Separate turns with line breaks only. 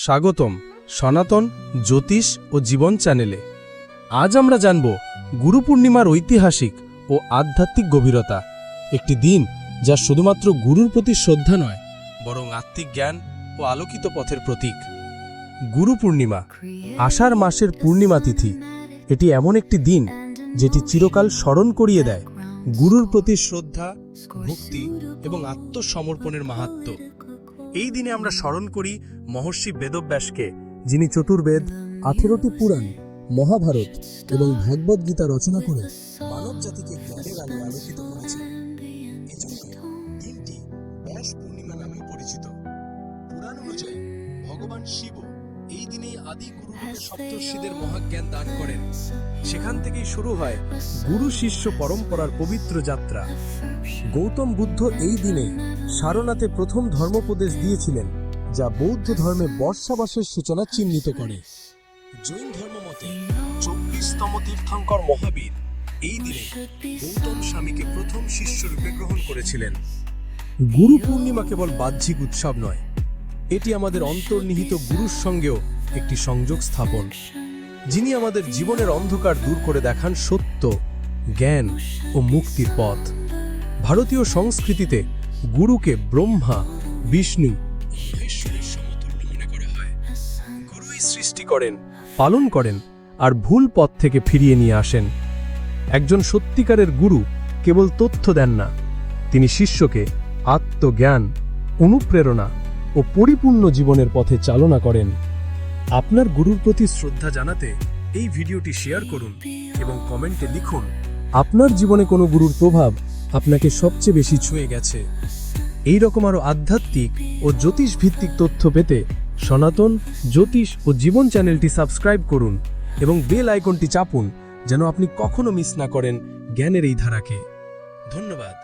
স্বাগতম সনাতন জ্যোতিষ ও জীবন চ্যানেলে। আজ আমরা জানব গুরু পূর্ণিমার ঐতিহাসিক ও আধ্যাত্মিক গভীরতা, একটি দিন যা শুধুমাত্র গুরুর প্রতি শ্রদ্ধা নয়, বরং আত্মিক জ্ঞান ও আলোকিত পথের প্রতীক। গুরু পূর্ণিমা আষাঢ় মাসের পূর্ণিমা তিথি। এটি এমন একটি দিন যেটি চিরকাল স্মরণ করিয়ে দেয় গুরুর প্রতি শ্রদ্ধা, ভক্তি এবং আত্মসমর্পণের মাহাত্ম্য। এই দিনে আমরা স্মরণ করি মহর্ষি বেদব্যাসকে, যিনি চতুর্বেদ, 18টি পুরাণ, মহাভারত এবং ভগবদ গীতা রচনা করে মানব জাতিকে জ্ঞানের আলো আলোকিত করেছেন। এজন্য দিনটি ব্যাস পূর্ণিমা নামে পরিচিত। পুরাণ অনুযায়ী ভগবান শিব এই দিনেই আদি গুরুরূপে সপ্তর্ষিদের মহাজ্ঞান দান করেন। সেখান থেকেই শুরু হয় গুরু শিষ্য পরম্পরার পবিত্র যাত্রা। গৌতম বুদ্ধ এই দিনে সারনাথে প্রথম ধর্মোপদেশ দিয়েছিলেন, যা বৌদ্ধ ধর্মে বর্ষাবাসের সূচনা চিহ্নিত করে। জৈন ধর্ম মতে 24তম তীর্থঙ্কর মহাবীর এই দিনে গৌতম স্বামীকে প্রথম শিষ্যরূপে গ্রহণ করেছিলেন। গুরু পূর্ণিমা কেবল বাহ্যিক উৎসব নয়, এটি আমাদের অন্তর্নিহিত গুরুর সঙ্গেও একটি সংযোগ স্থাপন, যিনি আমাদের জীবনের অন্ধকার দূর করে দেখান সত্য, জ্ঞান ও মুক্তির পথ। ভারতীয় সংস্কৃতিতে গুরুকে ব্রহ্মা, বিষ্ণু, মহেশ্বরের সমতুল্য মনে করা হয়। গুরুই সৃষ্টি করেন, পালন করেন আর ভুল পথ থেকে ফিরিয়ে নিয়ে আসেন। একজন সত্যিকারের গুরু কেবল তথ্য দেন না, তিনি শিষ্যকে আত্মজ্ঞান, অনুপ্রেরণা ও পরিপূর্ণ জীবনের পথে চালনা করেন। আপনার গুরুর প্রতি শ্রদ্ধা জানাতে এই ভিডিওটি শেয়ার করুন এবং কমেন্টে লিখুন আপনার জীবনে কোনো গুরুর প্রভাব আপনাকে সবচেয়ে বেশি ছুঁয়ে গেছে। এই রকম আরও আধ্যাত্মিক ও জ্যোতিষ ভিত্তিক তথ্য পেতে সনাতন জ্যোতিষ ও জীবন চ্যানেলটি সাবস্ক্রাইব করুন এবং বেল আইকনটি চাপুন, যেন আপনি কখনো মিস না করেন জ্ঞানের এই ধারাকে। ধন্যবাদ।